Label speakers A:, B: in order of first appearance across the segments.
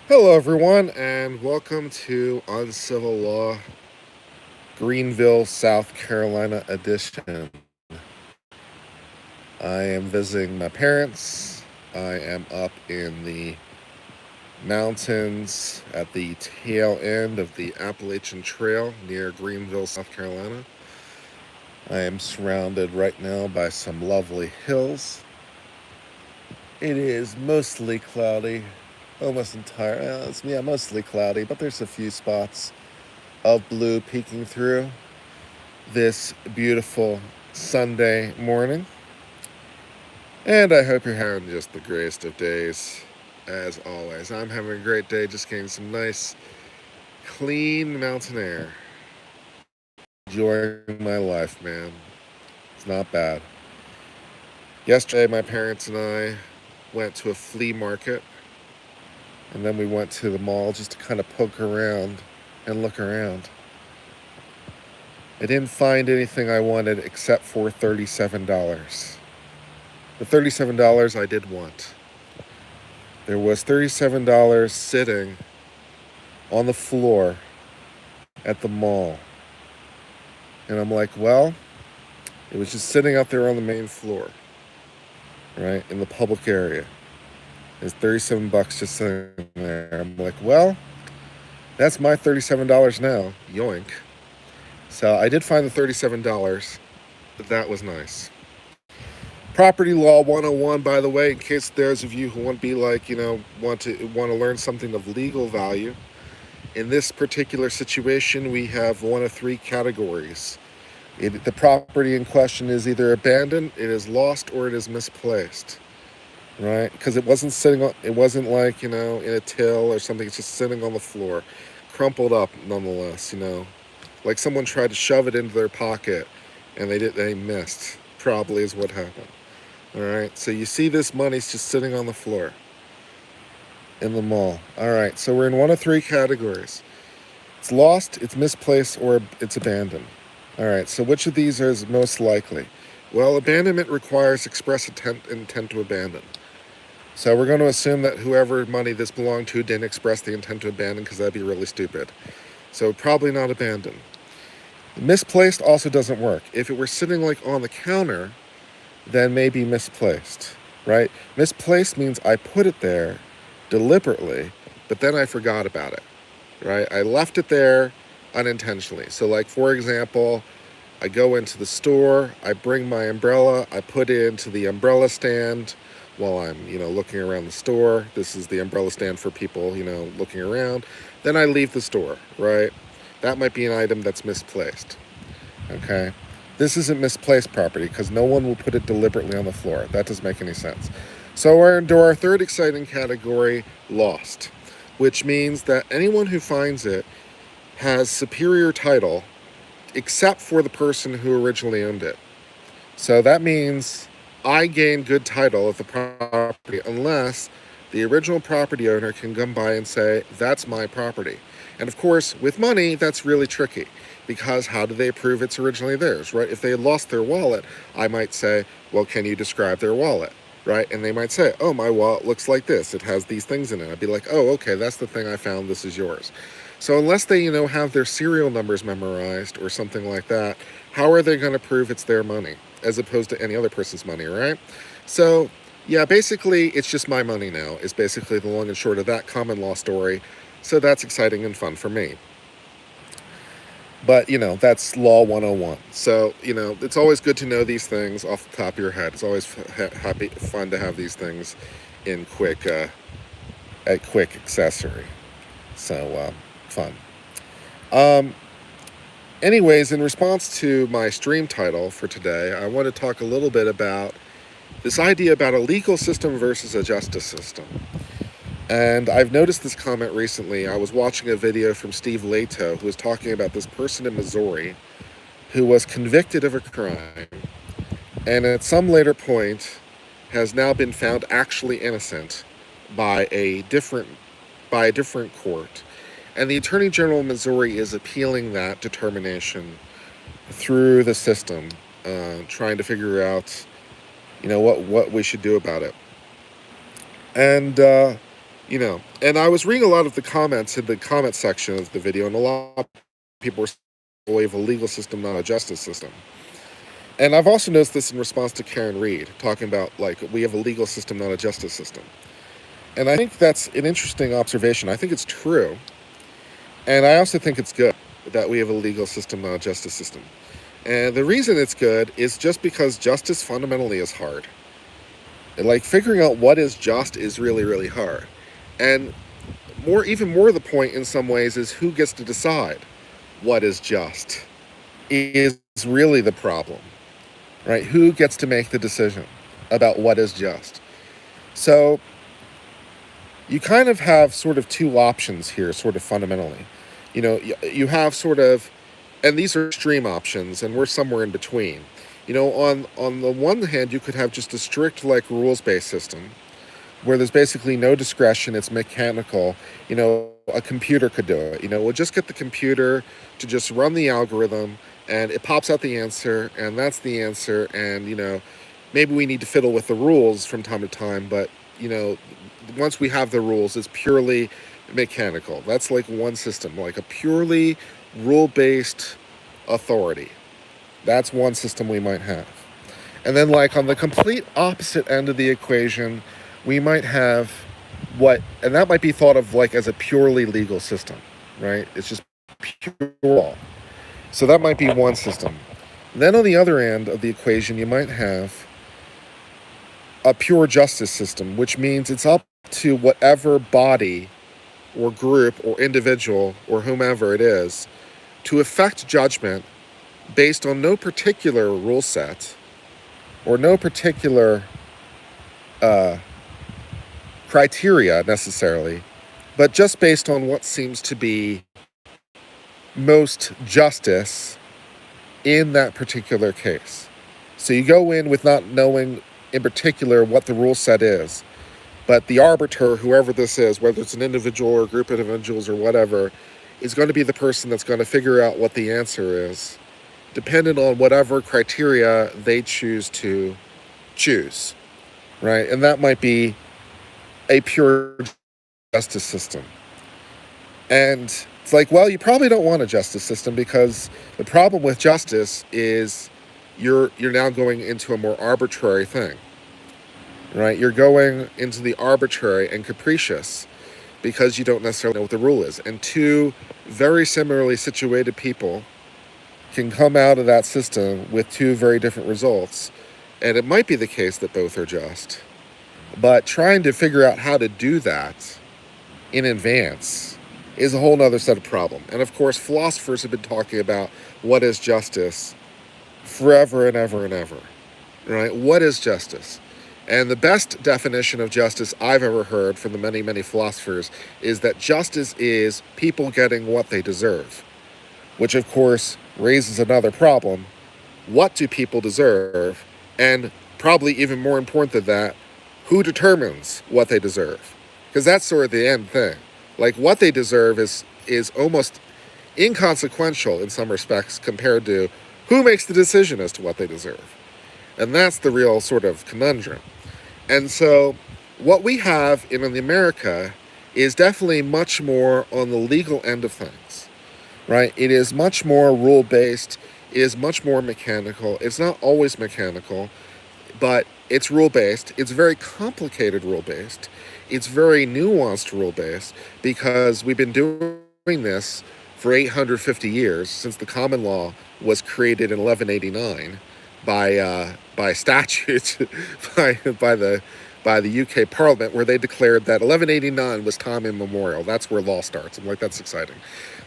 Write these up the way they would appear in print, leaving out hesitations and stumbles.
A: Hello, everyone, and welcome to Uncivil Law, Greenville, South Carolina edition. I am visiting my parents. I am up in the mountains at the tail end of the Appalachian Trail near Greenville, South Carolina. I am surrounded right now by some lovely hills. It is mostly cloudy, almost entire. Mostly cloudy, but there's a few spots of blue peeking through this beautiful Sunday morning. And I hope you're having just the greatest of days, as always. I'm having a great day, just getting some nice, clean mountain air. Enjoying my life, man. It's not bad. Yesterday, my parents and I went to a flea market, and then we went to the mall just to kind of poke around and look around. I didn't find anything I wanted except for $37. The $37 I did want. There was $37 sitting on the floor at the mall. And I'm like, well, it was just sitting out there on the main floor, right, in the public area. There's 37 bucks just sitting there. I'm like, well, that's my $37 now. Yoink. So I did find the $37, but that was nice. Property Law 101, by the way, in case those of you who want to be like, want to learn something of legal value. In this particular situation, we have one of three categories. The property in question is either abandoned, it is lost, or it is misplaced, right? Because it wasn't like, in a till or something. It's just sitting on the floor, crumpled up nonetheless, like someone tried to shove it into their pocket and they missed, probably is what happened. All right, so you see this money's just sitting on the floor in the mall. All right, so we're in one of three categories. It's lost, it's misplaced, or it's abandoned. All right, so which of these is most likely? Well, abandonment requires express intent to abandon. So we're going to assume that whoever money this belonged to didn't express the intent to abandon, because that'd be really stupid. So probably not abandoned. Misplaced also doesn't work. If it were sitting like on the counter, then maybe misplaced, right? Misplaced means I put it there deliberately, but then I forgot about it, right? I left it there unintentionally. So, like, for example, I go into the store, I bring my umbrella, I put it into the umbrella stand while I'm, looking around the store. This is the umbrella stand for people, looking around. Then I leave the store, right? That might be an item that's misplaced, okay? This isn't misplaced property because no one will put it deliberately on the floor. That doesn't make any sense. So we're into our third exciting category, lost, which means that anyone who finds it has superior title except for the person who originally owned it. So that means I gain good title of the property unless the original property owner can come by and say, that's my property. And of course, with money, that's really tricky because how do they prove it's originally theirs, right? If they had lost their wallet, I might say, well, can you describe their wallet, right? And they might say, oh, my wallet looks like this. It has these things in it. I'd be like, oh, okay, that's the thing I found. This is yours. So unless they, have their serial numbers memorized or something like that, how are they going to prove it's their money as opposed to any other person's money, right? So, yeah, basically, it's just my money now, is basically the long and short of that common law story. So that's exciting and fun for me. But, that's Law 101. So, it's always good to know these things off the top of your head. It's always fun to have these things in at quick accessory. So, fun. Um, Anyways, in response to my stream title for today, I want to talk a little bit about this idea about a legal system versus a justice system. And I've noticed this comment recently. I was watching a video from Steve Leto who was talking about this person in Missouri who was convicted of a crime and at some later point has now been found actually innocent by a different court. And the Attorney General of Missouri is appealing that determination through the system, trying to figure out, what we should do about it. And And I was reading a lot of the comments in the comment section of the video, and a lot of people were saying we have a legal system, not a justice system. And I've also noticed this in response to Karen Reed, talking about, like, we have a legal system, not a justice system. And I think that's an interesting observation. I think it's true. And I also think it's good that we have a legal system, not a justice system. And the reason it's good is just because justice fundamentally is hard. And, like, figuring out what is just is really, really hard. And even more the point in some ways is who gets to decide what is just is really the problem, right? Who gets to make the decision about what is just? So you kind of have sort of two options here, sort of fundamentally. You have sort of, and these are extreme options, and we're somewhere in between. On the one hand, you could have just a strict, like, rules-based system where there's basically no discretion, it's mechanical. A computer could do it. We'll just get the computer to just run the algorithm, and it pops out the answer, and that's the answer, and, maybe we need to fiddle with the rules from time to time, but, once we have the rules, it's purely mechanical. That's like one system, like a purely rule-based authority. That's one system we might have. And then, like, on the complete opposite end of the equation, we might have and that might be thought of like as a purely legal system, right? It's just pure law. So that might be one system. Then on the other end of the equation, you might have a pure justice system, which means it's up to whatever body or group or individual or whomever it is to effect judgment based on no particular rule set or no particular criteria necessarily, but just based on what seems to be most justice in that particular case. So you go in with not knowing in particular what the rule set is, but the arbiter, whoever this is, whether it's an individual or a group of individuals or whatever, is going to be the person that's going to figure out what the answer is, dependent on whatever criteria they choose, right? And that might be a pure justice system. And it's like, well, you probably don't want a justice system, because the problem with justice is you're now going into a more arbitrary thing, right? You're going into the arbitrary and capricious because you don't necessarily know what the rule is. And two very similarly situated people can come out of that system with two very different results. And it might be the case that both are just. But trying to figure out how to do that in advance is a whole other set of problem. And of course, philosophers have been talking about what is justice forever and ever and ever, right? What is justice? And the best definition of justice I've ever heard from the many, many philosophers is that justice is people getting what they deserve, which of course raises another problem. What do people deserve? And probably even more important than that, who determines what they deserve? Because that's sort of the end thing. Like, what they deserve is almost inconsequential in some respects compared to who makes the decision as to what they deserve. And that's the real sort of conundrum. And so what we have in America is definitely much more on the legal end of things, right? It is much more rule-based. It is much more mechanical. It's not always mechanical, but it's rule-based. It's very complicated rule-based. It's very nuanced rule-based, because we've been doing this for 850 years, since the common law was created in 1189 by statute by the UK Parliament, where they declared that 1189 was time immemorial. That's where law starts. I'm like, that's exciting.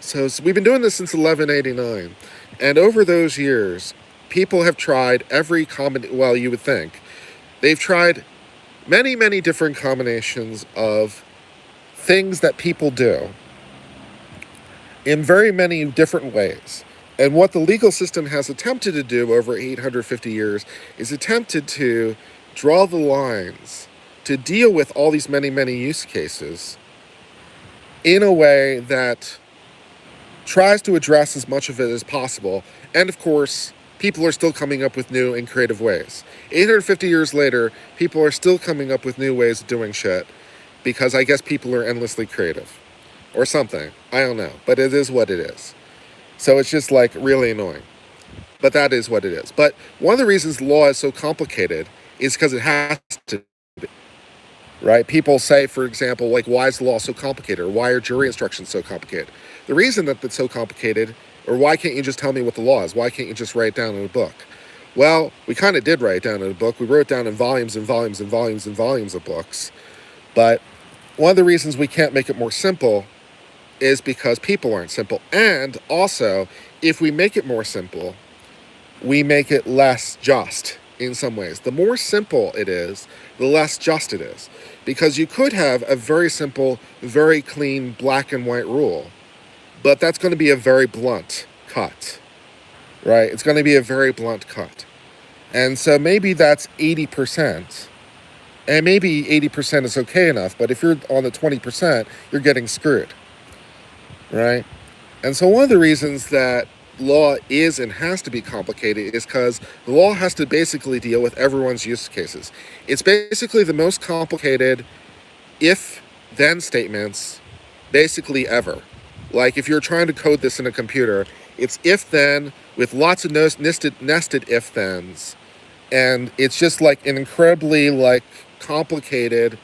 A: So we've been doing this since 1189, and over those years, people have tried every well, you would think, they've tried many, many different combinations of things that people do in very many different ways. And what the legal system has attempted to do over 850 years is attempted to draw the lines to deal with all these many, many use cases in a way that tries to address as much of it as possible. And of course, people are still coming up with new and creative ways. 850 years later, people are still coming up with new ways of doing shit. because I guess people are endlessly creative or something. I don't know, but it is what it is. So it's just like really annoying. But that is what it is. But one of the reasons law is so complicated is because it has to be, right? People say, for example, like, why is the law so complicated? Or why are jury instructions so complicated? The reason that it's so complicated, or why can't you just tell me what the law is? Why can't you just write it down in a book? Well, we kind of did write it down in a book. We wrote it down in volumes and volumes and volumes and volumes of books. But one of the reasons we can't make it more simple is because people aren't simple. And also, if we make it more simple, we make it less just in some ways. The more simple it is, the less just it is. Because you could have a very simple, very clean black and white rule, but that's going to be a very blunt cut, right? It's going to be a very blunt cut. And so maybe that's 80%. And maybe 80% is okay enough, but if you're on the 20%, you're getting screwed, right? And so one of the reasons that law is and has to be complicated is because the law has to basically deal with everyone's use cases. It's basically the most complicated if-then statements basically ever. Like if you're trying to code this in a computer, it's if-then with lots of nested if-thens. And it's just like an incredibly like complicated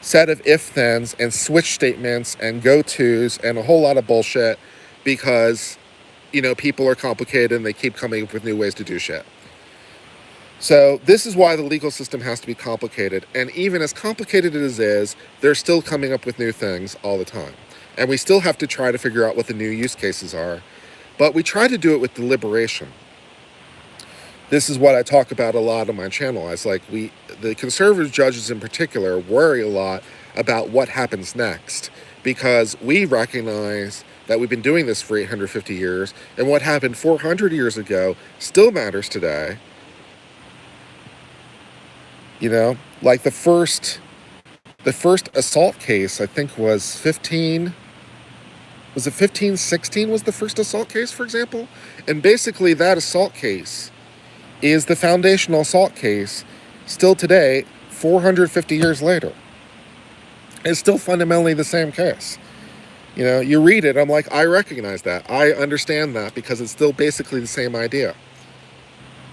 A: set of if-thens and switch statements and go-tos and a whole lot of bullshit because, you know, people are complicated and they keep coming up with new ways to do shit. So this is why the legal system has to be complicated. And even as complicated as it is, they're still coming up with new things all the time. And we still have to try to figure out what the new use cases are. But we try to do it with deliberation. This is what I talk about a lot on my channel. It's like the conservative judges in particular worry a lot about what happens next because we recognize that we've been doing this for 850 years and what happened 400 years ago still matters today. You know, like the first assault case, I think was 1516 was the first assault case, for example? And basically that assault case is the foundational assault case still today, 450 years later. It's still fundamentally the same case. You know, you read it, I'm like, I recognize that. I understand that because it's still basically the same idea.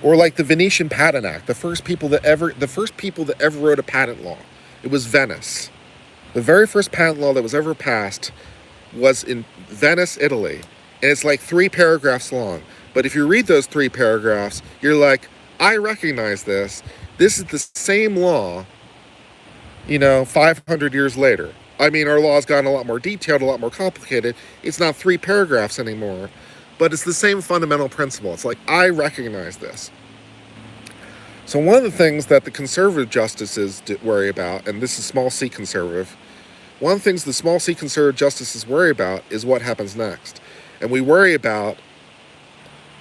A: Or like the Venetian Patent Act, the first people that ever wrote a patent law. It was Venice. The very first patent law that was ever passed was in Venice, Italy. And it's like 3 paragraphs long. But if you read those 3 paragraphs, you're like, I recognize this. This is the same law, 500 years later. I mean, our law's gotten a lot more detailed, a lot more complicated. It's not 3 paragraphs anymore. But it's the same fundamental principle. It's like, I recognize this. So one of the things that the conservative justices worry about, and this is small c conservative, one of the things the small c conservative justices worry about is what happens next. And we worry about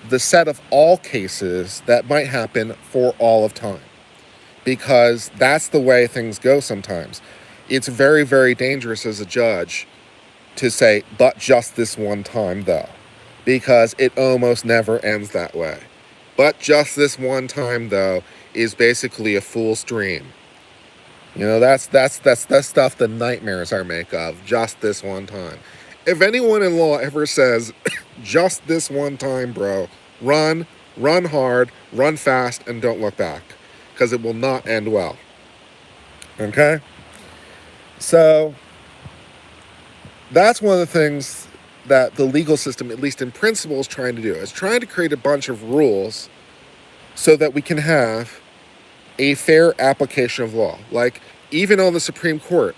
A: the set of all cases that might happen for all of time. Because that's the way things go sometimes. It's very, very dangerous as a judge to say, but just this one time though. Because it almost never ends that way. But just this one time though is basically a fool's dream. That's stuff the nightmares are made of. Just this one time. If anyone in law ever says, just this one time, bro, run hard, run fast, and don't look back. Because it will not end well. Okay? So, that's one of the things that the legal system, at least in principle, is trying to do. It's trying to create a bunch of rules so that we can have a fair application of law. Like, even on the Supreme Court,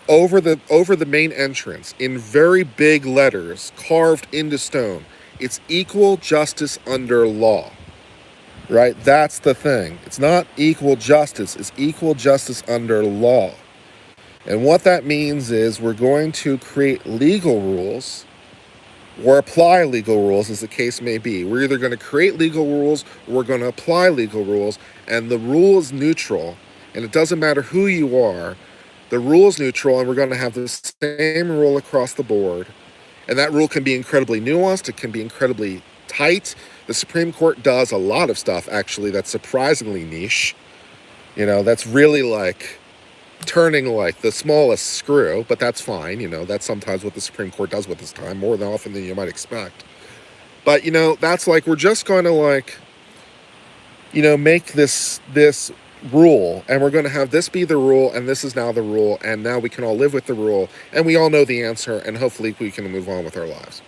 A: over the main entrance, in very big letters, carved into stone, it's equal justice under law. Right? That's the thing. It's not equal justice. It's equal justice under law. And what that means is we're going to create legal rules or apply legal rules, as the case may be. We're either going to create legal rules or we're going to apply legal rules, and the rule is neutral, and it doesn't matter who you are. The rule is neutral, and we're going to have the same rule across the board. And that rule can be incredibly nuanced. It can be incredibly tight. The Supreme Court does a lot of stuff, actually, that's surprisingly niche. That's really like turning like the smallest screw, but that's fine. That's sometimes what the Supreme Court does with this time, more than often than you might expect. But that's like we're just going to like make this rule, and we're going to have this be the rule, and this is now the rule, and now we can all live with the rule, and we all know the answer, and hopefully we can move on with our lives.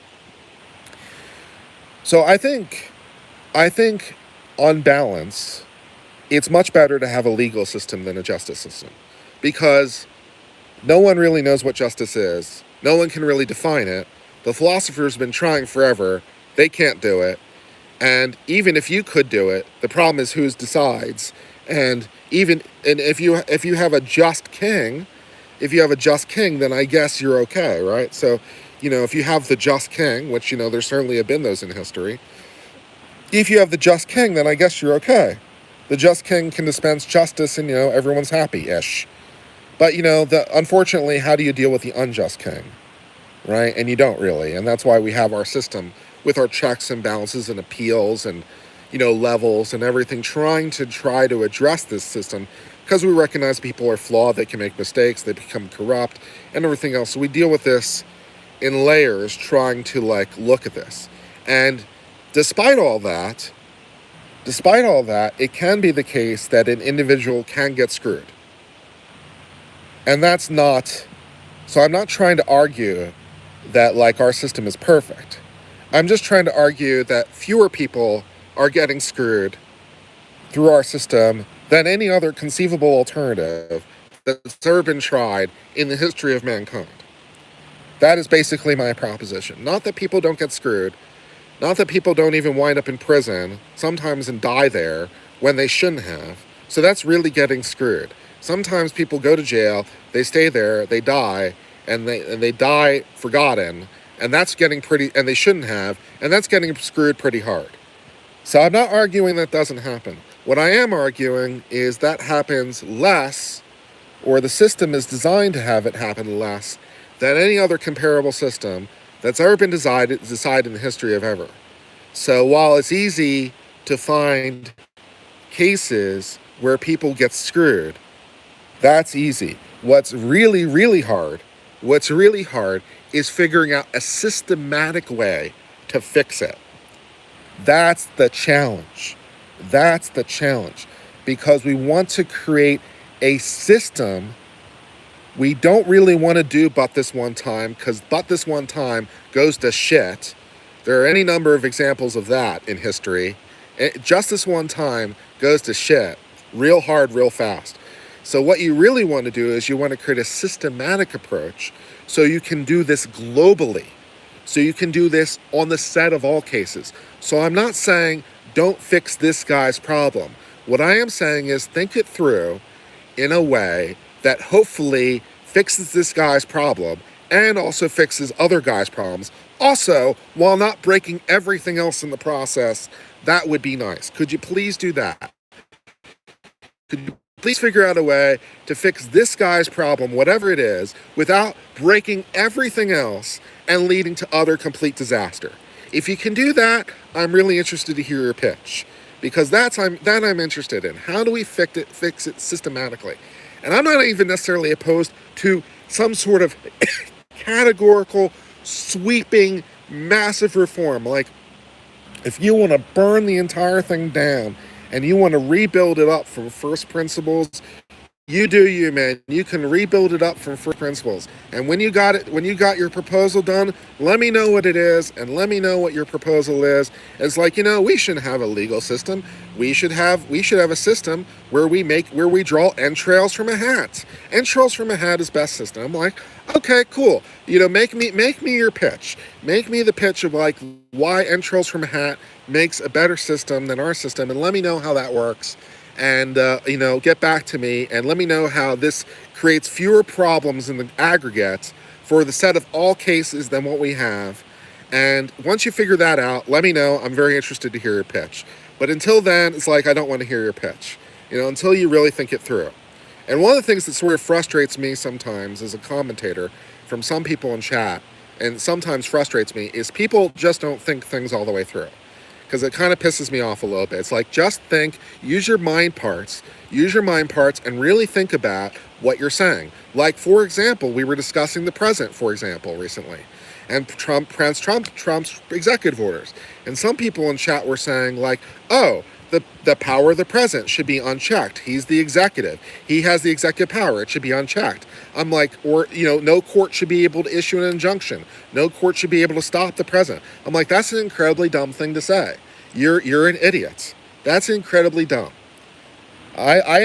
A: So I think on balance, it's much better to have a legal system than a justice system, because no one really knows what justice is. No one can really define it. The philosophers have been trying forever. They can't do it. And even if you could do it, the problem is who decides. And if you have a just king, then I guess you're okay, right? So, if you have the just king, which there certainly have been those in history, if you have the just king, then I guess you're okay. The just king can dispense justice, and everyone's happy-ish. But unfortunately, how do you deal with the unjust king, right? And you don't really, and that's why we have our system with our checks and balances and appeals and levels and everything, trying to address this system, because we recognize people are flawed, they can make mistakes, they become corrupt, and everything else. So we deal with this in layers, trying to look at this. And despite all that, it can be the case that an individual can get screwed. And that's not, so I'm not trying to argue that our system is perfect. I'm just trying to argue that fewer people are getting screwed through our system than any other conceivable alternative that's ever been tried in the history of mankind. That is basically my proposition. Not that people don't get screwed, not that people don't even wind up in prison, sometimes, and die there when they shouldn't have. So that's really getting screwed. Sometimes people go to jail, they stay there, they die, and they die forgotten, and that's getting and they shouldn't have, and that's getting screwed pretty hard. So I'm not arguing that doesn't happen. What I am arguing is that happens less, or the system is designed to have it happen less, than any other comparable system that's ever been decided in the history of ever. So while it's easy to find cases where people get screwed, that's easy. What's really, really hard is figuring out a systematic way to fix it. That's the challenge. Because we want to create a system. We don't really want to do but this one time, because but this one time goes to shit. There are any number of examples of that in history. Just this one time goes to shit real hard, real fast. So what you really want to do is you want to create a systematic approach so you can do this globally. So you can do this on the set of all cases. So I'm not saying don't fix this guy's problem. What I am saying is think it through in a way that hopefully fixes this guy's problem and also fixes other guys' problems. Also, while not breaking everything else in the process. That would be nice. Could you please do that? Could you please figure out a way to fix this guy's problem, whatever it is, without breaking everything else and leading to utter complete disaster? If you can do that, I'm really interested to hear your pitch, because that I'm interested in. How do we fix it systematically? And I'm not even necessarily opposed to some sort of categorical, sweeping, massive reform. Like, if you want to burn the entire thing down and you want to rebuild it up from first principles, you do you, man. You can rebuild it up from first principles. And when you got your proposal done, let me know what it is and let me know what your proposal is. It's like, we shouldn't have a legal system. We should have a system where we draw entrails from a hat. Entrails from a hat is best system. I'm like, okay, cool. Make me your pitch. Make me the pitch of why entrails from a hat makes a better system than our system, and let me know how that works. And, get back to me and let me know how this creates fewer problems in the aggregate for the set of all cases than what we have. And once you figure that out, let me know. I'm very interested to hear your pitch. But until then, it's like I don't want to hear your pitch, until you really think it through. And one of the things that sort of frustrates me sometimes as a commentator from some people in chat, and sometimes frustrates me, is people just don't think things all the way through. Because it kind of pisses me off a little bit. It's like, just think, use your mind parts, use your mind parts and really think about what you're saying. Like, for example, we were discussing the president, for example, recently, and Trump's executive orders. And some people in chat were saying, like, oh, the power of the president should be unchecked. He's the executive. He has the executive power. It should be unchecked. I'm like, or, no court should be able to issue an injunction. No court should be able to stop the president. I'm like, that's an incredibly dumb thing to say. You're an idiot. That's incredibly dumb. I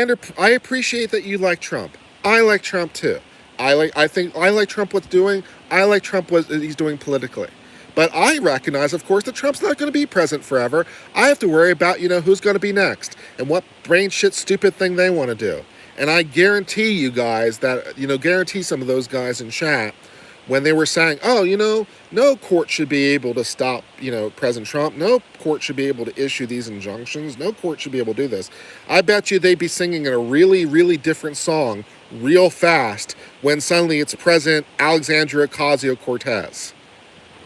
A: appreciate that you like Trump. I like Trump too. I like Trump what's doing. I like Trump what he's doing politically. But I recognize, of course, that Trump's not going to be president forever. I have to worry about, who's going to be next and what brain shit stupid thing they want to do. And I guarantee you guys that, guarantee some of those guys in chat when they were saying, oh, no court should be able to stop, President Trump. No court should be able to issue these injunctions. No court should be able to do this. I bet you they'd be singing in a really, really different song real fast when suddenly it's President Alexandria Ocasio-Cortez.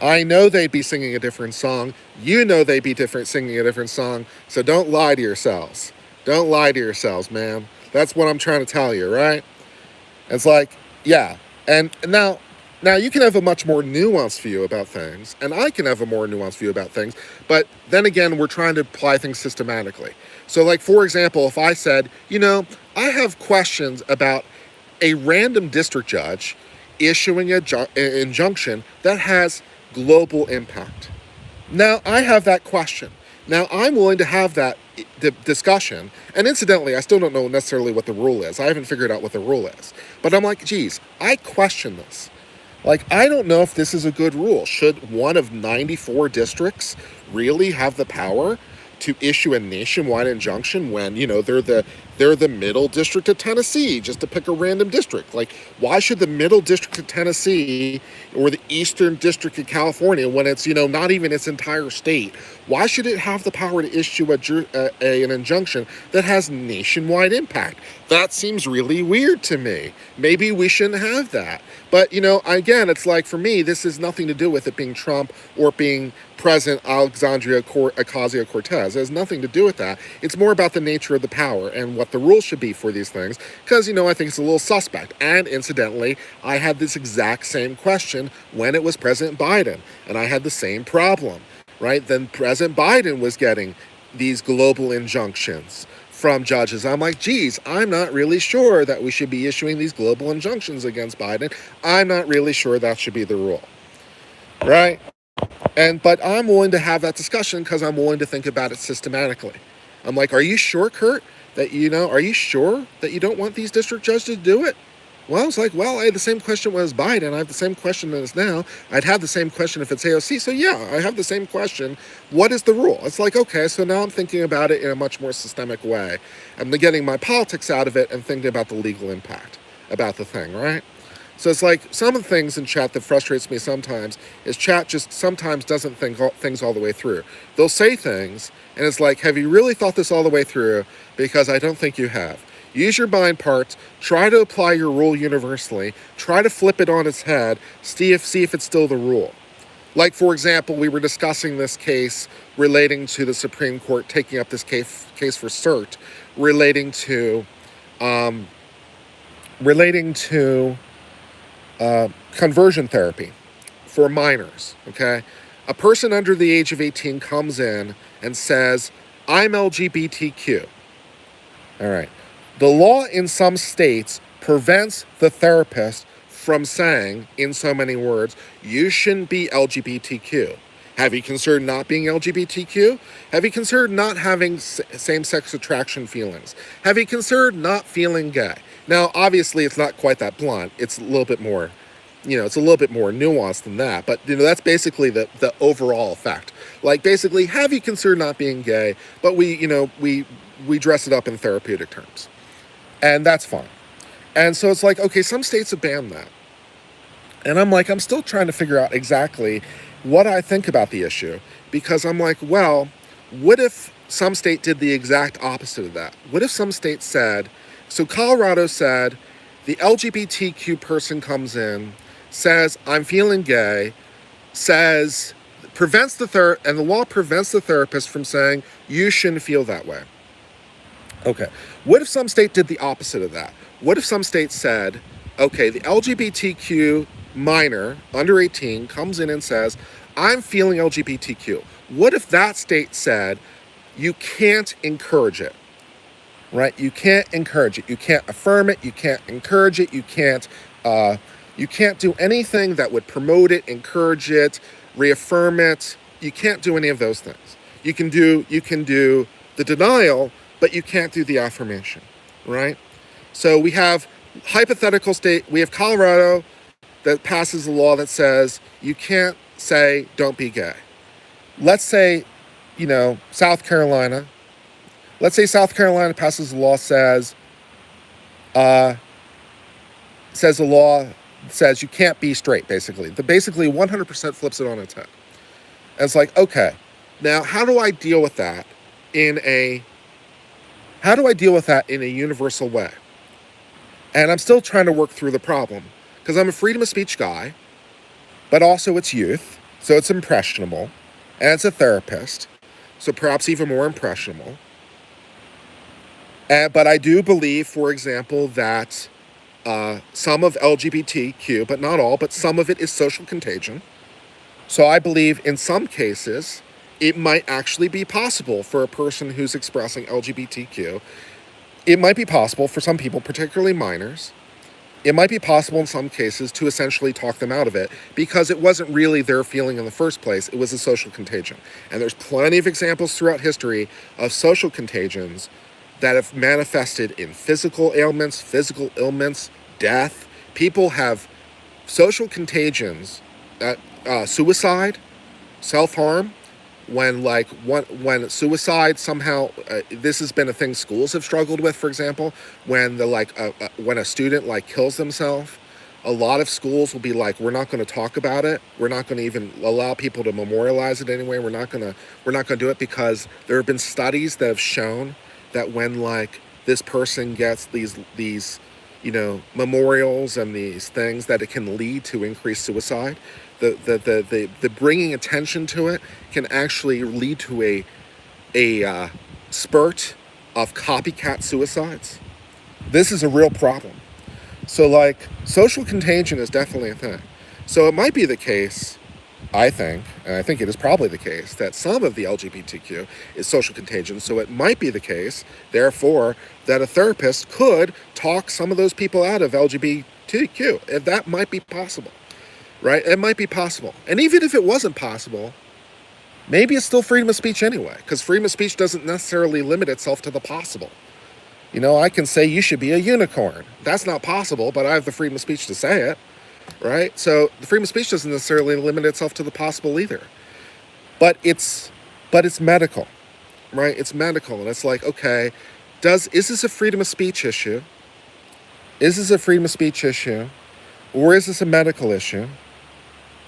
A: I know they'd be singing a different song. You know they'd be singing a different song. So don't lie to yourselves. Don't lie to yourselves, man. That's what I'm trying to tell you, right? It's like, yeah. And now you can have a much more nuanced view about things, and I can have a more nuanced view about things, but then again, we're trying to apply things systematically. So, like, for example, if I said, I have questions about a random district judge issuing an injunction that has global impact. Now, I have that question. Now, I'm willing to have that discussion. And incidentally, I still don't know necessarily what the rule is. I haven't figured out what the rule is. But I'm like, geez, I question this. Like, I don't know if this is a good rule. Should one of 94 districts really have the power to issue a nationwide injunction when, they're the middle district of Tennessee, just to pick a random district? Like, why should the middle district of Tennessee or the eastern district of California, when it's, not even its entire state, why should it have the power to issue an injunction that has nationwide impact? That seems really weird to me. Maybe we shouldn't have that. But, again, it's like, for me, this has nothing to do with it being Trump or being President Alexandria Ocasio-Cortez. It has nothing to do with that. It's more about the nature of the power and what the rules should be for these things, because, I think it's a little suspect. And incidentally, I had this exact same question when it was President Biden, and I had the same problem, right? Then President Biden was getting these global injunctions from judges. I'm like, geez, I'm not really sure that we should be issuing these global injunctions against Biden. I'm not really sure that should be the rule, right? But I'm willing to have that discussion because I'm willing to think about it systematically. I'm like, are you sure, Kurt, that are you sure that you don't want these district judges to do it? Well, it's like, I had the same question when it was Biden. I have the same question as now. I'd have the same question if it's AOC. So yeah, I have the same question. What is the rule? It's like, okay, so now I'm thinking about it in a much more systemic way. I'm getting my politics out of it and thinking about the legal impact about the thing, right? So it's like, some of the things in chat that frustrates me sometimes is chat just sometimes doesn't think things all the way through. They'll say things, and it's like, have you really thought this all the way through? Because I don't think you have. Use your mind parts, try to apply your rule universally, try to flip it on its head, see if it's still the rule. Like, for example, we were discussing this case relating to the Supreme Court taking up this case for cert relating to conversion therapy for minors, okay? A person under the age of 18 comes in and says, I'm LGBTQ. All right. The law in some states prevents the therapist from saying, in so many words, you shouldn't be LGBTQ. Have you considered not being LGBTQ? Have you considered not having same-sex attraction feelings? Have you considered not feeling gay? Now, obviously, it's not quite that blunt. It's a little bit more, it's a little bit more nuanced than that. But, that's basically the overall effect. Like, basically, have you considered not being gay? But we dress it up in therapeutic terms. And that's fine. And so it's like, okay, some states have banned that. And I'm like, I'm still trying to figure out exactly what I think about the issue. Because I'm like, well, what if some state did the exact opposite of that? What if some state said, so Colorado said, the LGBTQ person comes in, says, I'm feeling gay, says, and the law prevents the therapist from saying, you shouldn't feel that way. Okay. What if some state did the opposite of that? What if some state said, okay, the LGBTQ minor under 18 comes in and says, I'm feeling LGBTQ. What if that state said, you can't encourage it, right? You can't encourage it. You can't affirm it. You can't encourage it. You can't do anything that would promote it, encourage it, reaffirm it. You can't do any of those things. You can do the denial, but you can't do the affirmation, right? So we have hypothetical state. We have Colorado that passes a law that says you can't say don't be gay. Let's say, South Carolina. Let's say South Carolina passes a law uh, says the law says you can't be straight. Basically 100% flips it on its head. And it's like, okay, now how do I deal with that in a universal way? And I'm still trying to work through the problem because I'm a freedom of speech guy, but also it's youth, so it's impressionable, and it's a therapist, so perhaps even more impressionable. But I do believe, for example, that some of LGBTQ, but not all, but some of it is social contagion. So I believe in some cases, it might actually be possible for a person who's expressing LGBTQ. It might be possible for some people, particularly minors. It might be possible in some cases to essentially talk them out of it because it wasn't really their feeling in the first place. It was a social contagion. And there's plenty of examples throughout history of social contagions that have manifested in physical ailments, physical ailments, death. People have social contagions, suicide, self-harm, when suicide somehow this has been a thing schools have struggled with. For example, when when a student kills themselves, a lot of schools will be like, we're not going to talk about it, we're not going to even allow people to memorialize it anyway, we're not going to do it, because there have been studies that have shown that when this person gets these memorials and these things, that it can lead to increased suicide. The bringing attention to it can actually lead to a spurt of copycat suicides. This is a real problem. So social contagion is definitely a thing. So it might be the case, I think, and I think it is probably the case, that some of the LGBTQ is social contagion. So it might be the case, therefore, that a therapist could talk some of those people out of LGBTQ. If that might be possible. Right? It might be possible. And even if it wasn't possible, maybe it's still freedom of speech anyway, because freedom of speech doesn't necessarily limit itself to the possible. I can say you should be a unicorn. That's not possible, but I have the freedom of speech to say it, right? So the freedom of speech doesn't necessarily limit itself to the possible either. But it's medical, right? It's medical, and it's like, okay, is this a freedom of speech issue? Is this a freedom of speech issue? Or is this a medical issue?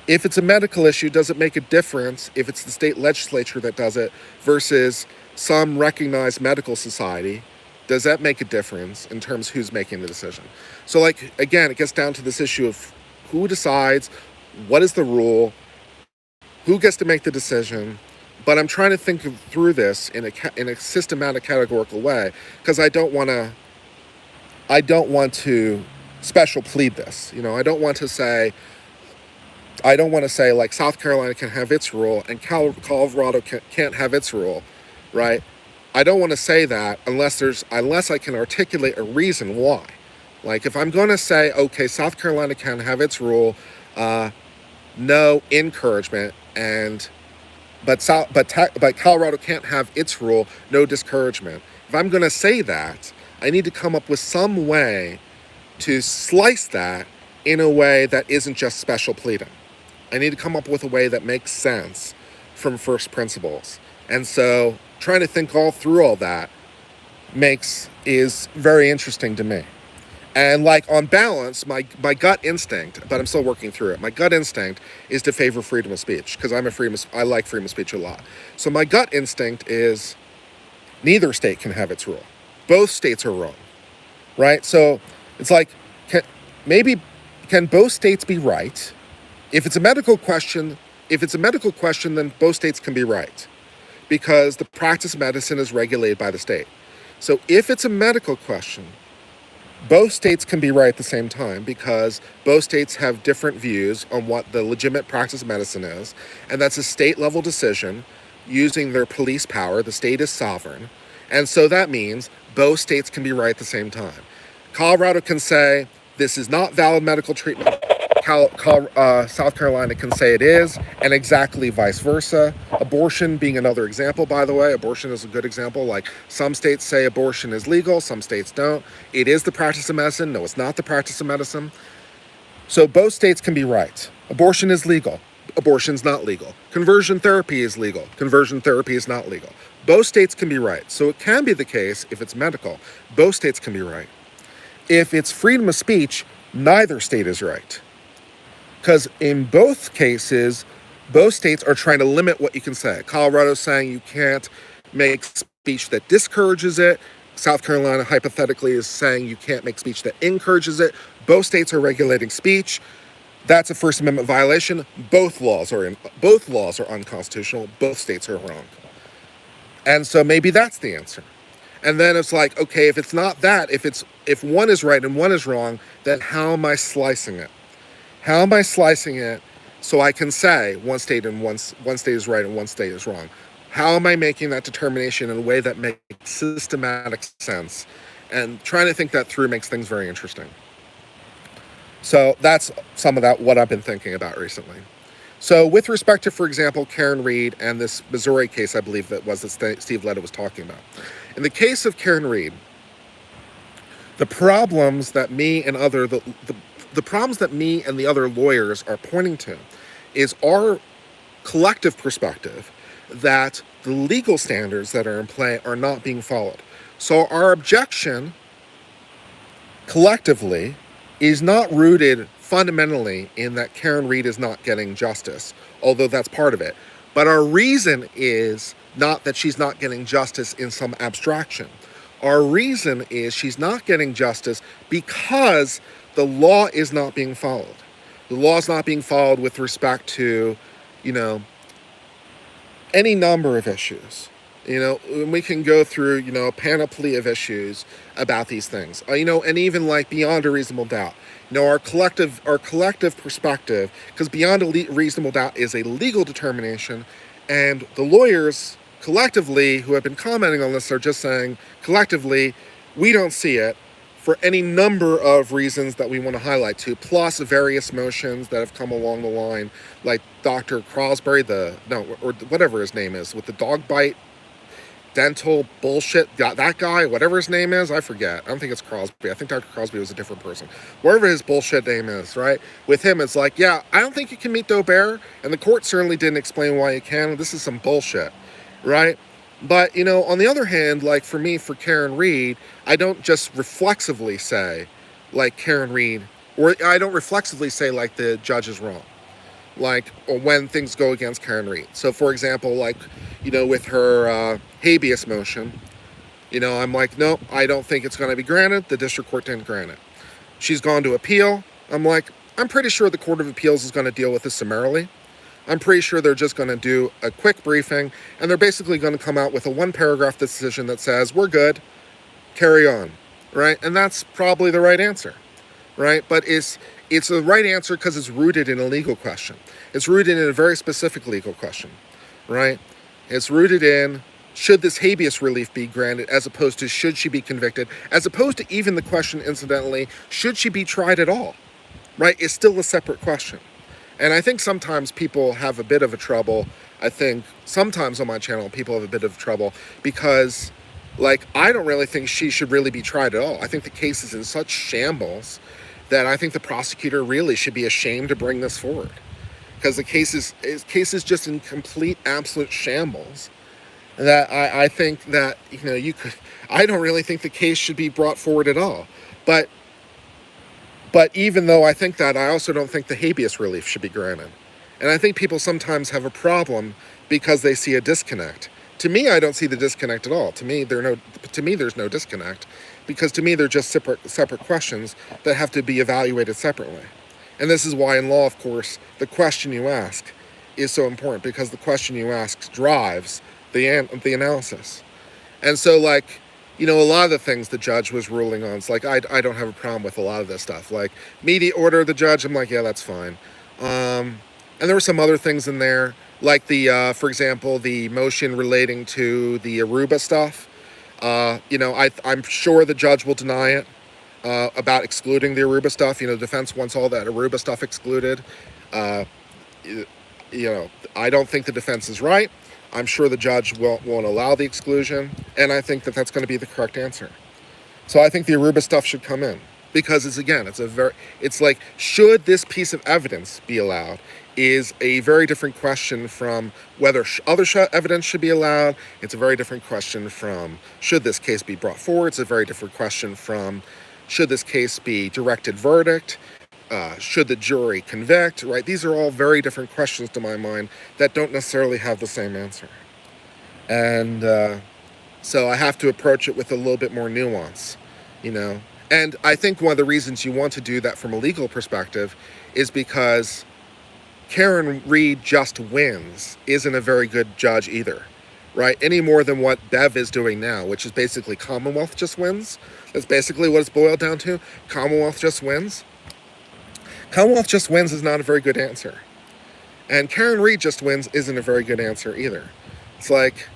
A: If it's a medical issue, does it make a difference if it's the state legislature that does it versus some recognized medical society? Does that make a difference in terms of who's making the decision? So again, it gets down to this issue of who decides, what is the rule, who gets to make the decision. But I'm trying to think through this in a systematic, categorical way, because I don't want to special plead this. I don't want to say South Carolina can have its rule and Colorado can't have its rule, right? I don't want to say that unless I can articulate a reason why. If I'm going to say, okay, South Carolina can have its rule, no encouragement, but Colorado can't have its rule, no discouragement. If I'm going to say that, I need to come up with some way to slice that in a way that isn't just special pleading. I need to come up with a way that makes sense from first principles. And so trying to think through all that is very interesting to me. And on balance, my gut instinct, but I'm still working through it, my gut instinct is to favor freedom of speech, because I like freedom of speech a lot. So my gut instinct is neither state can have its rule. Both states are wrong, right? So it's can both states be right? If it's a medical question, then both states can be right, because the practice of medicine is regulated by the state. So if it's a medical question, both states can be right at the same time because both states have different views on what the legitimate practice of medicine is, and that's a state level decision using their police power. The state is sovereign, and so that means both states can be right at the same time. Colorado can say this is not valid medical treatment. South Carolina can say it is, and exactly vice versa. Abortion being another example, by the way. Abortion is a good example. Like, some states say abortion is legal, some states don't. It is the practice of medicine. No, it's not the practice of medicine. So both states can be right. Abortion is legal. Abortion's not legal. Conversion therapy is legal. Conversion therapy is not legal. Both states can be right. So it can be the case, if it's medical, both states can be right. If it's freedom of speech, neither state is right. Because in both cases, both states are trying to limit what you can say. Colorado's saying you can't make speech that discourages it. South Carolina, hypothetically, is saying you can't make speech that encourages it. Both states are regulating speech. That's a First Amendment violation. Both laws are unconstitutional. Both states are wrong. And so maybe that's the answer. And then it's like, okay, if it's not that, if one is right and one is wrong, then how am I slicing it? How am I slicing it so I can say one state is right and one state is wrong? How am I making that determination in a way that makes systematic sense? And trying to think that through makes things very interesting. So that's some of that, what I've been thinking about recently. So with respect to, for example, Karen Reed and this Missouri case, I believe that Steve Letta was talking about. In the case of Karen Reed, the problems that me and the other lawyers are pointing to is our collective perspective that the legal standards that are in play are not being followed. So our objection collectively is not rooted fundamentally in that Karen Reed is not getting justice, although that's part of it. But our reason is not that she's not getting justice in some abstraction. Our reason is she's not getting justice because the law is not being followed. The law is not being followed with respect to, any number of issues. We can go through, a panoply of issues about these things. And even like beyond a reasonable doubt. Our collective perspective, because beyond a reasonable doubt is a legal determination, and the lawyers collectively who have been commenting on this are just saying, collectively, we don't see it for any number of reasons that we want to highlight to, plus various motions that have come along the line, like Dr. Crosby, or whatever his name is, with the dog bite dental bullshit, that guy, whatever his name is, I forget. I don't think it's Crosby. I think Dr. Crosby was a different person. Whatever his bullshit name is, right? With him, it's like, yeah, I don't think you can meet Doe-Bear, and the court certainly didn't explain why you can. This is some bullshit, right? But, on the other hand, like for me, for Karen Reed, I don't just reflexively say, like, Karen Reed, or I don't reflexively say, like, the judge is wrong. Like, or when things go against Karen Reed. So, for example, like, with her habeas motion, I'm like, nope, I don't think it's going to be granted. The district court didn't grant it. She's gone to appeal. I'm like, I'm pretty sure the Court of Appeals is going to deal with this summarily. I'm pretty sure they're just going to do a quick briefing, and they're basically going to come out with a one-paragraph decision that says, we're good, carry on, right? And that's probably the right answer, right? But it's the right answer because it's rooted in a legal question. It's rooted in a very specific legal question, right? It's rooted in, should this habeas relief be granted, as opposed to should she be convicted, as opposed to even the question, incidentally, should she be tried at all, right? It's still a separate question. And I think sometimes people have a bit of a trouble. I think sometimes on my channel, people have a bit of trouble because, like, I don't really think she should really be tried at all. I think the case is in such shambles that I think the prosecutor really should be ashamed to bring this forward. Because the case is just in complete, absolute shambles. That I think that, I don't really think the case should be brought forward at all. But even though I think that, I also don't think the habeas relief should be granted. And I think people sometimes have a problem because they see a disconnect. To me, I don't see the disconnect at all. To me, there's no disconnect, because to me, they're just separate questions that have to be evaluated separately. And this is why in law, of course, the question you ask is so important, because the question you ask drives the analysis. And so, like, a lot of the things the judge was ruling on, it's like, I don't have a problem with a lot of this stuff. Like, immediate order of the judge, I'm like, yeah, that's fine. And there were some other things in there, like for example, the motion relating to the Aruba stuff. I'm sure the judge will deny it, about excluding the Aruba stuff. The defense wants all that Aruba stuff excluded. Uh, I don't think the defense is right. I'm sure the judge won't allow the exclusion, and I think that that's going to be the correct answer. So I think the Aruba stuff should come in, because it's like, should this piece of evidence be allowed is a very different question from whether other evidence should be allowed. It's a very different question from should this case be brought forward. It's a very different question from should this case be directed verdict. Should the jury convict, right? These are all very different questions to my mind that don't necessarily have the same answer. And so I have to approach it with a little bit more nuance, And I think one of the reasons you want to do that from a legal perspective is because Karen Reed just wins isn't a very good judge either, right? Any more than what Bev is doing now, which is basically Commonwealth just wins. That's basically what it's boiled down to. Commonwealth just wins. Commonwealth just wins is not a very good answer. And Karen Reed just wins isn't a very good answer either. It's like,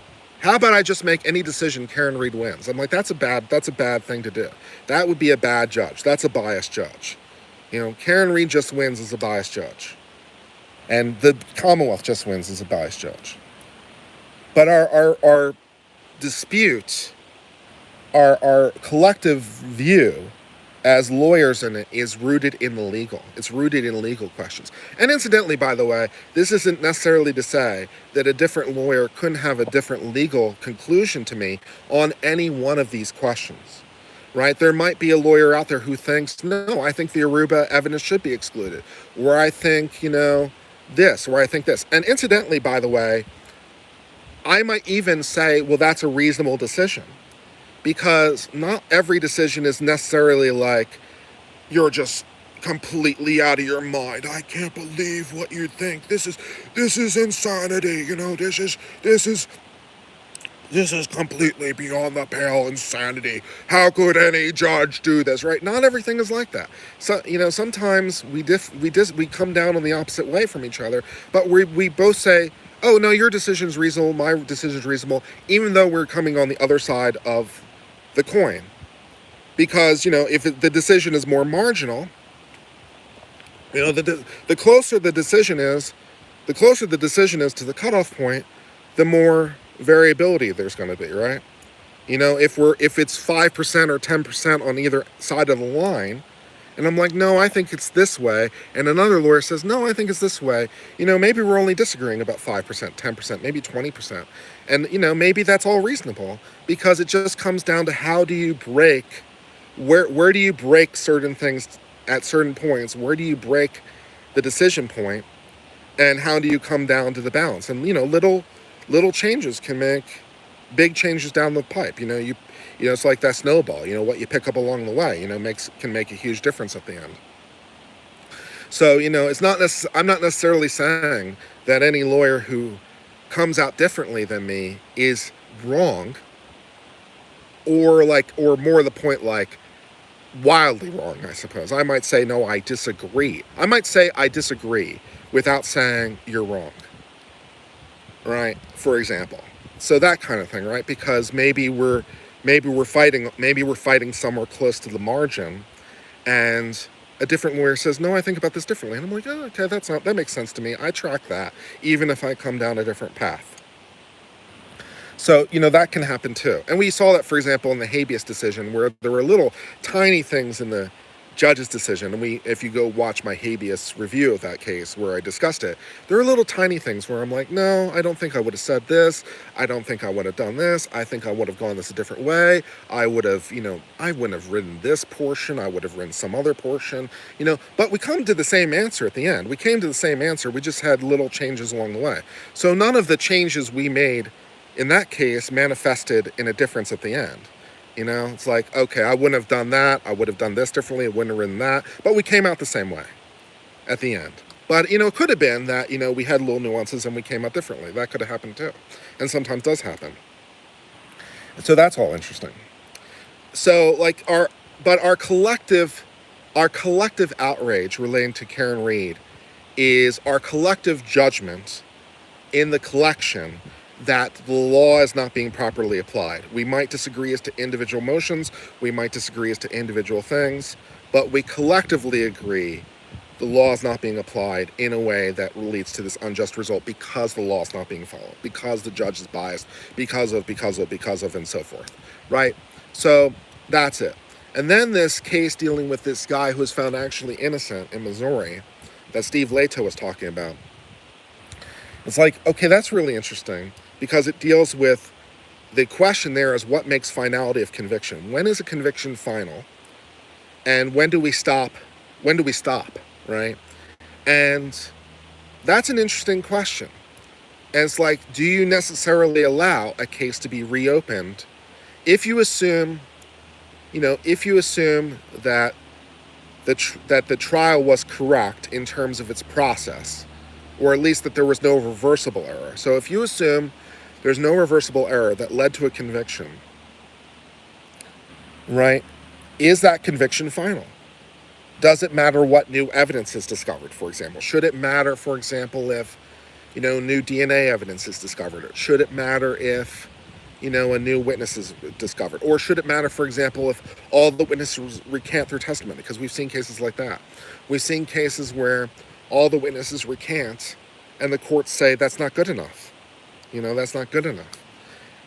A: how about I just make any decision Karen Reed wins? I'm like, that's a bad thing to do. That would be a bad judge. That's a biased judge. Karen Reed just wins is a biased judge. And the Commonwealth just wins as a biased judge. But our dispute, our collective view as lawyers in it is rooted in the legal. It's rooted in legal questions. And incidentally, by the way, this isn't necessarily to say that a different lawyer couldn't have a different legal conclusion to me on any one of these questions, right? There might be a lawyer out there who thinks, no, I think the Aruba evidence should be excluded. Or I think, this, or I think this. And incidentally, by the way, I might even say, well, that's a reasonable decision. Because not every decision is necessarily like, you're just completely out of your mind. I can't believe what you think. This is insanity. This is completely beyond the pale insanity. How could any judge do this, right? Not everything is like that. So, sometimes we come down on the opposite way from each other, but we both say, oh, no, your decision's reasonable, my decision's reasonable, even though we're coming on the other side of the coin. Because, if the decision is more marginal, the closer the decision is to the cutoff point, the more variability there's going to be, right? If it's 5% or 10% on either side of the line, and I'm like, no, I think it's this way, and another lawyer says, no, I think it's this way, maybe we're only disagreeing about 5%, 10%, maybe 20%. And, maybe that's all reasonable, because it just comes down to how do you break, where do you break certain things at certain points? Where do you break the decision point, and how do you come down to the balance? And, little changes can make big changes down the pipe. It's like that snowball. What you pick up along the way, can make a huge difference at the end. So, it's not I'm not necessarily saying that any lawyer who comes out differently than me is wrong, or more to the point, like wildly wrong, I suppose. I might say, no, I disagree. I might say I disagree without saying you're wrong, right? For example. So that kind of thing, right? Because maybe we're fighting somewhere close to the margin, and a different lawyer says, no, I think about this differently. And I'm like, oh, okay, that makes sense to me. I track that, even if I come down a different path. So, that can happen too. And we saw that, for example, in the habeas decision, where there were little tiny things in the judge's decision. And if you go watch my habeas review of that case where I discussed it, there are little tiny things where I'm like, no, I don't think I would have said this. I don't think I would have done this. I think I would have gone this a different way. I wouldn't have written this portion. I would have written some other portion, but we come to the same answer at the end. We came to the same answer. We just had little changes along the way. So none of the changes we made in that case manifested in a difference at the end. It's like, okay, I wouldn't have done that. I would have done this differently. I wouldn't have written that. But we came out the same way at the end. But, it could have been that, we had little nuances and we came out differently. That could have happened too. And sometimes does happen. So that's all interesting. So like our collective outrage relating to Karen Read is our collective judgment in the collection that the law is not being properly applied. We might disagree as to individual motions, we might disagree as to individual things, but we collectively agree the law is not being applied in a way that leads to this unjust result because the law is not being followed, because the judge is biased, because of, and so forth, right? So that's it. And then this case dealing with this guy who was found actually innocent in Missouri that Steve Leto was talking about. It's like, okay, that's really interesting because it deals with the question there is what makes finality of conviction? When is a conviction final? And when do we stop? Right? And that's an interesting question. And it's like, do you necessarily allow a case to be reopened if you assume, that the trial was correct in terms of its process, or at least that there was no reversible error. So if you assume there's no reversible error that led to a conviction, right, is that conviction final? Does it matter what new evidence is discovered, for example? Should it matter, for example, if, new DNA evidence is discovered? Or should it matter if, a new witness is discovered? Or should it matter, for example, if all the witnesses recant their testimony? Because we've seen cases like that. We've seen cases where all the witnesses recant and the courts say that's not good enough. That's not good enough.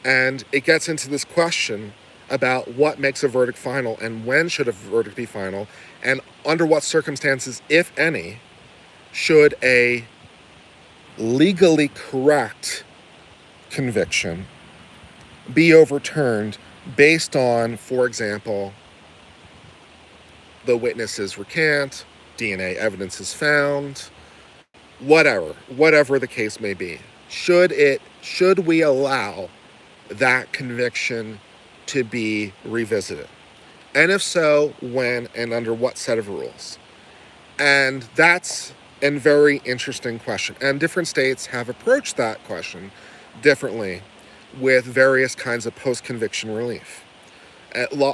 A: And it gets into this question about what makes a verdict final and when should a verdict be final and under what circumstances, if any, should a legally correct conviction be overturned based on, for example, the witnesses recant, DNA evidence is found, whatever the case may be. Should we allow that conviction to be revisited? And if so, when and under what set of rules? And that's a very interesting question. And different states have approached that question differently with various kinds of post-conviction relief,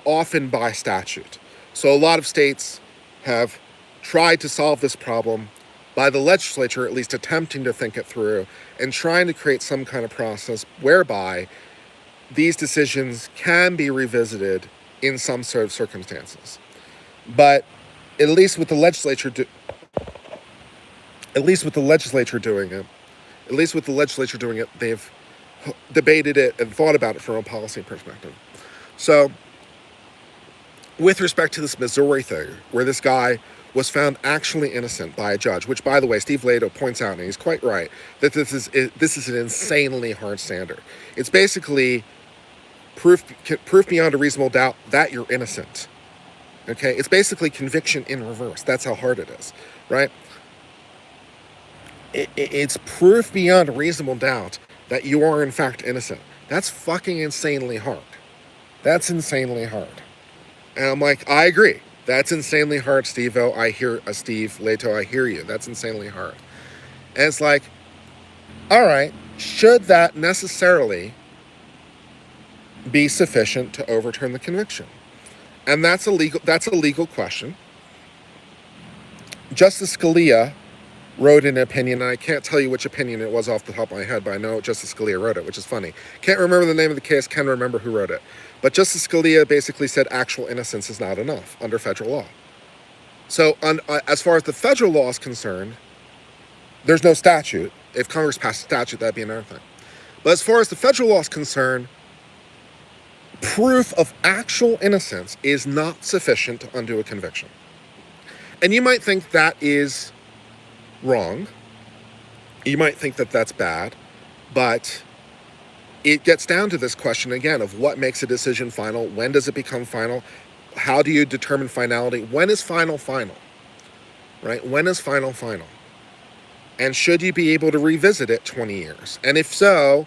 A: often by statute. So a lot of states have tried to solve this problem by the legislature at least attempting to think it through and trying to create some kind of process whereby these decisions can be revisited in some sort of circumstances. But at least with the legislature doing it, they've debated it and thought about it from a policy perspective. So with respect to this Missouri thing, where this guy was found actually innocent by a judge, which, by the way, Steve Leto points out, and he's quite right, that this is an insanely hard standard. It's basically proof beyond a reasonable doubt that you're innocent. Okay? It's basically conviction in reverse. That's how hard it is, right? It's proof beyond a reasonable doubt that you are in fact innocent. That's fucking insanely hard. That's insanely hard. And I'm like, I agree. That's insanely hard, Steve-O. Steve Leto, I hear you. That's insanely hard. And it's like, all right, should that necessarily be sufficient to overturn the conviction? And that's a legal question. Justice Scalia wrote an opinion, and I can't tell you which opinion it was off the top of my head, but I know Justice Scalia wrote it, which is funny. Can't remember the name of the case, can't remember who wrote it. But Justice Scalia basically said actual innocence is not enough under federal law. So as far as the federal law is concerned, there's no statute. If Congress passed a statute, that'd be another thing. But as far as the federal law is concerned, proof of actual innocence is not sufficient to undo a conviction. And you might think that is wrong. You might think that that's bad, but it gets down to this question again of what makes a decision final, when does it become final, how do you determine finality, when is final, right? When is final? And should you be able to revisit it 20 years? And if so,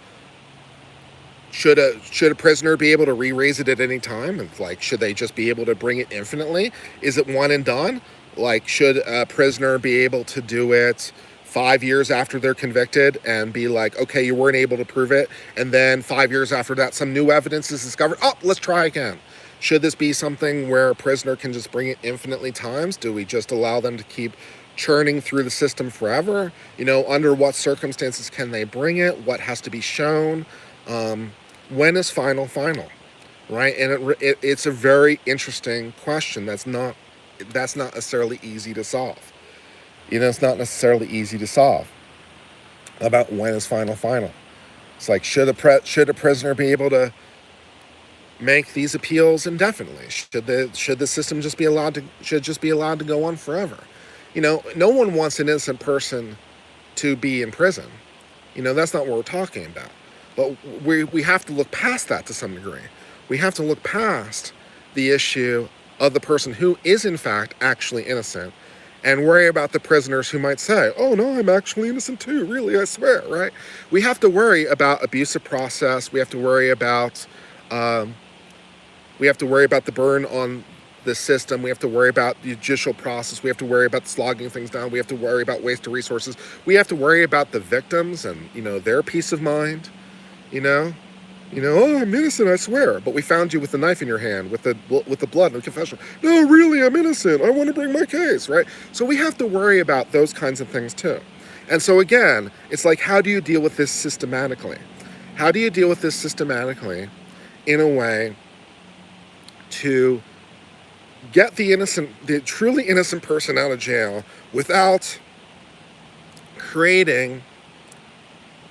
A: should a prisoner be able to re-raise it at any time? And like, should they just be able to bring it infinitely? Is it one and done? Like, should a prisoner be able to do it 5 years after they're convicted and be like, okay, you weren't able to prove it, and then 5 years after that, some new evidence is discovered. Oh, let's try again. Should this be something where a prisoner can just bring it infinitely times? Do we just allow them to keep churning through the system forever? Under what circumstances can they bring it? What has to be shown? When is final, right? And it's a very interesting question. That's not necessarily easy to solve. It's not necessarily easy to solve about when is final. It's like, should a prisoner be able to make these appeals indefinitely? Should the system just be allowed to go on forever? No one wants an innocent person to be in prison. That's not what we're talking about. But we have to look past that to some degree. We have to look past the issue of the person who is in fact actually innocent and worry about the prisoners who might say, oh no, I'm actually innocent too, really, I swear, right? We have to worry about abusive process. We have to worry about the burn on the system. We have to worry about the judicial process. We have to worry about slogging things down. We have to worry about waste of resources. We have to worry about the victims and, their peace of mind, oh, I'm innocent, I swear. But we found you with the knife in your hand, with the blood and the confession. No, really, I'm innocent. I want to bring my case, right? So we have to worry about those kinds of things too. And so again, it's like, how do you deal with this systematically? How do you deal with this systematically in a way to get the truly innocent person out of jail without creating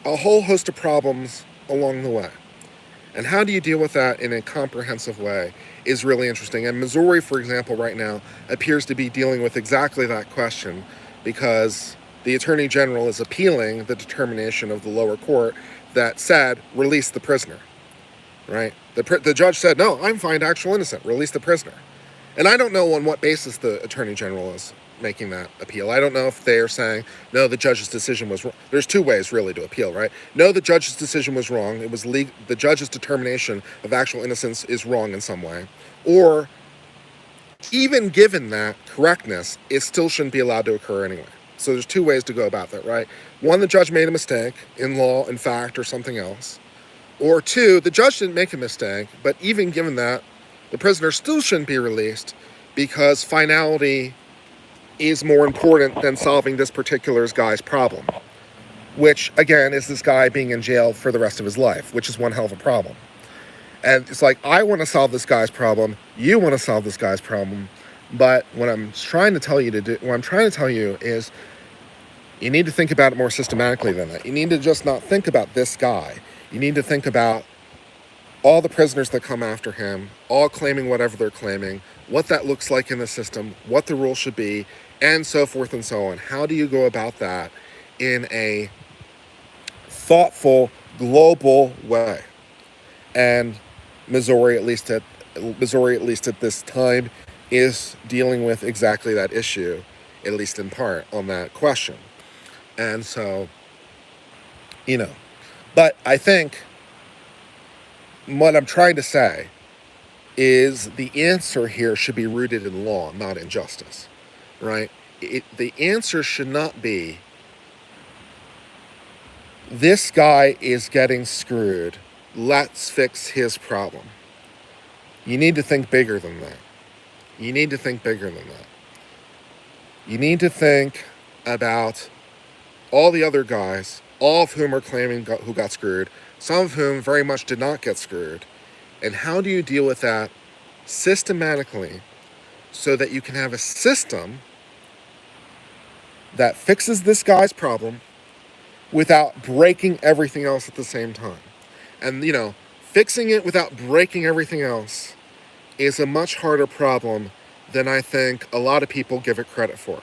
A: a whole host of problems along the way? And how do you deal with that in a comprehensive way is really interesting. And Missouri, for example, right now appears to be dealing with exactly that question, because the Attorney General is appealing the determination of the lower court that said, release the prisoner, right? The judge said, no, I'm found actual innocent, release the prisoner. And I don't know on what basis the Attorney General is making that appeal. I don't know if they're saying, no, the judge's decision was wrong. There's two ways really to appeal, right? No, the judge's decision was wrong. It was the judge's determination of actual innocence is wrong in some way. Or even given that correctness, it still shouldn't be allowed to occur anyway. So there's two ways to go about that, right? One, the judge made a mistake in law, in fact, or something else. Or two, the judge didn't make a mistake, but even given that, the prisoner still shouldn't be released because finality is more important than solving this particular guy's problem, which, again, is this guy being in jail for the rest of his life, which is one hell of a problem. And it's like, I want to solve this guy's problem, you want to solve this guy's problem, but what I'm trying to tell you is you need to think about it more systematically than that. You need to just not think about this guy. You need to think about all the prisoners that come after him, all claiming whatever they're claiming, what that looks like in the system, what the rules should be, and so forth and so on. How do you go about that in a thoughtful, global way? And Missouri, at least at this time, is dealing with exactly that issue, at least in part, on that question. And so, but I think what I'm trying to say is the answer here should be rooted in law, not in justice, right? The answer should not be, this guy is getting screwed, let's fix his problem. You need to think bigger than that. You need to think about all the other guys, all of whom are claiming who got screwed, some of whom very much did not get screwed. And how do you deal with that systematically so that you can have a system that fixes this guy's problem without breaking everything else at the same time? And, fixing it without breaking everything else is a much harder problem than I think a lot of people give it credit for.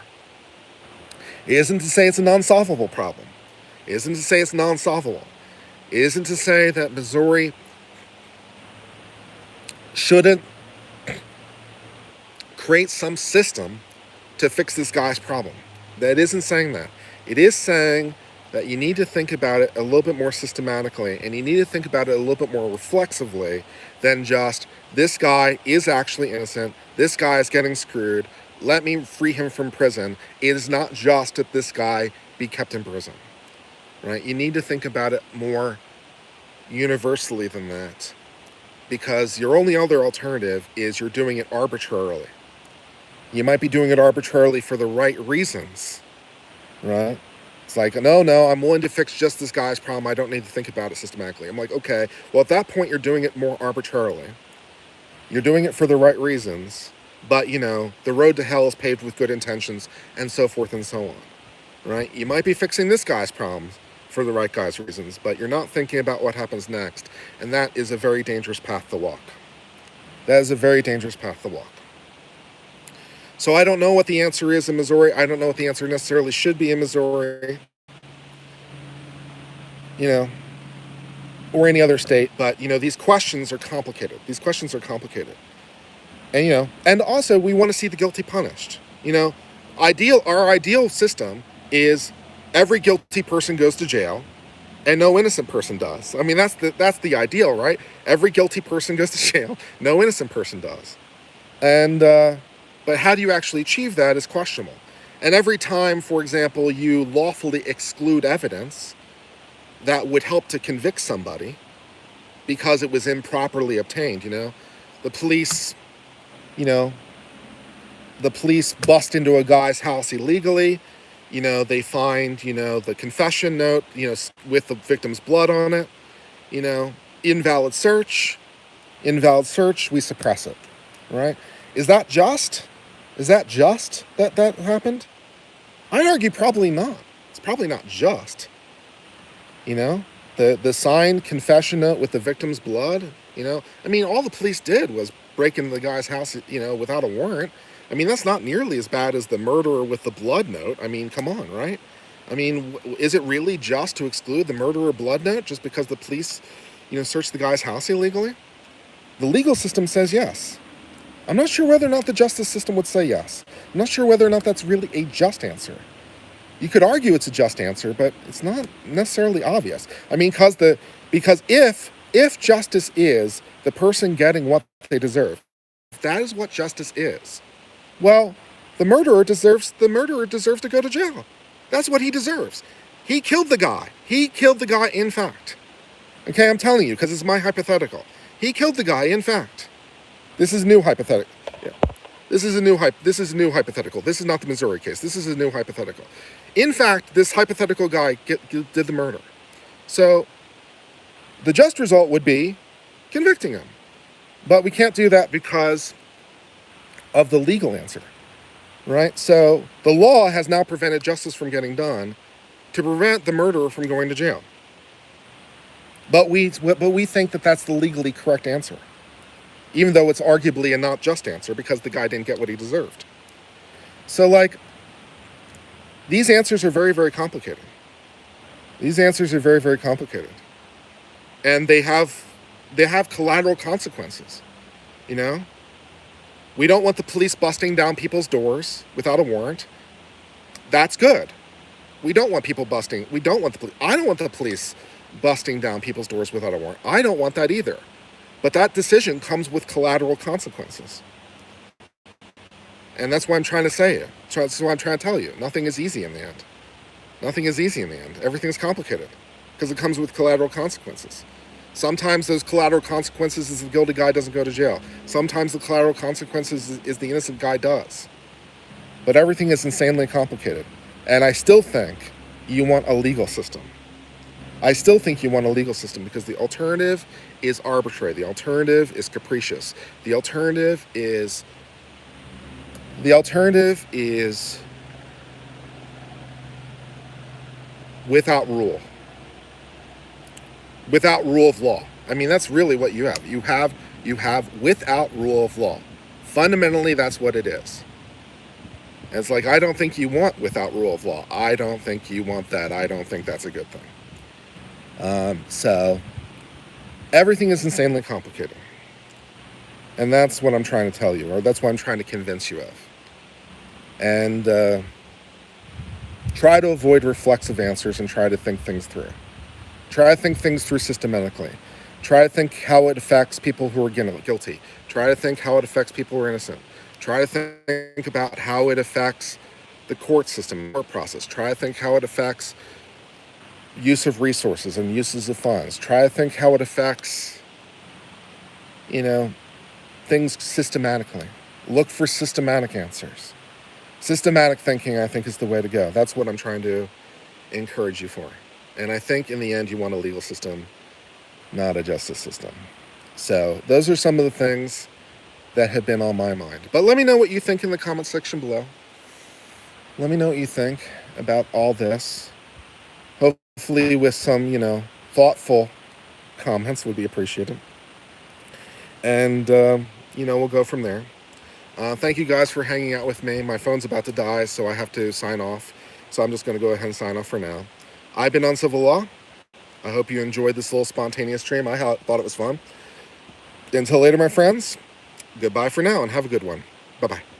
A: It isn't to say it's a non-solvable problem. It isn't to say it's non-solvable. It isn't to say that Missouri shouldn't create some system to fix this guy's problem. That isn't saying that. It is saying that you need to think about it a little bit more systematically, and you need to think about it a little bit more reflexively than just, this guy is actually innocent, this guy is getting screwed, let me free him from prison. It is not just that this guy be kept in prison, right? You need to think about it more universally than that. because your only other alternative is you're doing it arbitrarily. You might be doing it arbitrarily for the right reasons, right? It's like, no, I'm willing to fix just this guy's problem. I don't need to think about it systematically. I'm like, okay, well, at that point, you're doing it more arbitrarily. You're doing it for the right reasons, but, the road to hell is paved with good intentions, and so forth and so on, right? You might be fixing this guy's problems for the right guy's reasons, but you're not thinking about what happens next, and that is a very dangerous path to walk. That is a very dangerous path to walk. So I don't know what the answer is in Missouri. I don't know what the answer necessarily should be in Missouri, or any other state. But, these questions are complicated. And also we want to see the guilty punished. Our ideal system is every guilty person goes to jail and no innocent person does. I mean, that's the ideal, right? Every guilty person goes to jail, no innocent person does. And, but how do you actually achieve that is questionable. And every time, for example, you lawfully exclude evidence that would help to convict somebody because it was improperly obtained, the police bust into a guy's house illegally, they find, the confession note, with the victim's blood on it, invalid search, we suppress it, right? Is that just? That happened? I'd argue probably not. It's probably not just. The signed confession note with the victim's blood, I mean, all the police did was break into the guy's house, without a warrant. I mean, that's not nearly as bad as the murderer with the blood note. I mean, come on, right? I mean, is it really just to exclude the murderer blood note just because the police, searched the guy's house illegally? The legal system says yes. I'm not sure whether or not the justice system would say yes. I'm not sure whether or not that's really a just answer. You could argue it's a just answer, but it's not necessarily obvious. I mean, because if justice is the person getting what they deserve, if that is what justice is, well, the murderer deserves to go to jail. That's what he deserves. He killed the guy. In fact. Okay, I'm telling you, because it's my hypothetical. He killed the guy in fact. This is new hypothetical. Yeah. This is a new hypothetical. This is not the Missouri case. This is a new hypothetical. In fact, this hypothetical guy did the murder. So the just result would be convicting him. But we can't do that because of the legal answer, right? So the law has now prevented justice from getting done to prevent the murderer from going to jail. But we think that that's the legally correct answer, even though it's arguably a not just answer because the guy didn't get what he deserved. So, these answers are very, very complicated. And they have collateral consequences, We don't want the police busting down people's doors without a warrant. That's good. I don't want the police busting down people's doors without a warrant. I don't want that either. But that decision comes with collateral consequences. And that's what I'm trying to say. That's what I'm trying to tell you. Nothing is easy in the end. Everything is complicated because it comes with collateral consequences. Sometimes those collateral consequences is the guilty guy doesn't go to jail. Sometimes the collateral consequences is the innocent guy does. But everything is insanely complicated. And I still think you want a legal system. Because the alternative is arbitrary. The alternative is capricious. The alternative is without rule. Without rule of law. I mean, that's really what you have. You have without rule of law. Fundamentally, that's what it is. And it's like, I don't think you want without rule of law. I don't think you want that. I don't think that's a good thing. So everything is insanely complicated. And that's what I'm trying to tell you, or that's what I'm trying to convince you of. And try to avoid reflexive answers and try to think things through. Try to think things through systematically. Try to think how it affects people who are guilty. Try to think how it affects people who are innocent. Try to think about how it affects the court system, court process. Try to think how it affects use of resources and uses of funds. Try to think how it affects you know, things systematically. Look for systematic answers. Systematic thinking, I think, is the way to go. That's what I'm trying to encourage you for. And I think in the end, you want a legal system, not a justice system. So those are some of the things that have been on my mind. But let me know what you think in the comment section below. Let me know what you think about all this. Hopefully with some, thoughtful comments would be appreciated. And, we'll go from there. Thank you guys for hanging out with me. My phone's about to die, so I have to sign off. So I'm just going to go ahead and sign off for now. I've been Uncivil Law. I hope you enjoyed this little spontaneous stream. I thought it was fun. Until later, my friends, goodbye for now and have a good one. Bye-bye.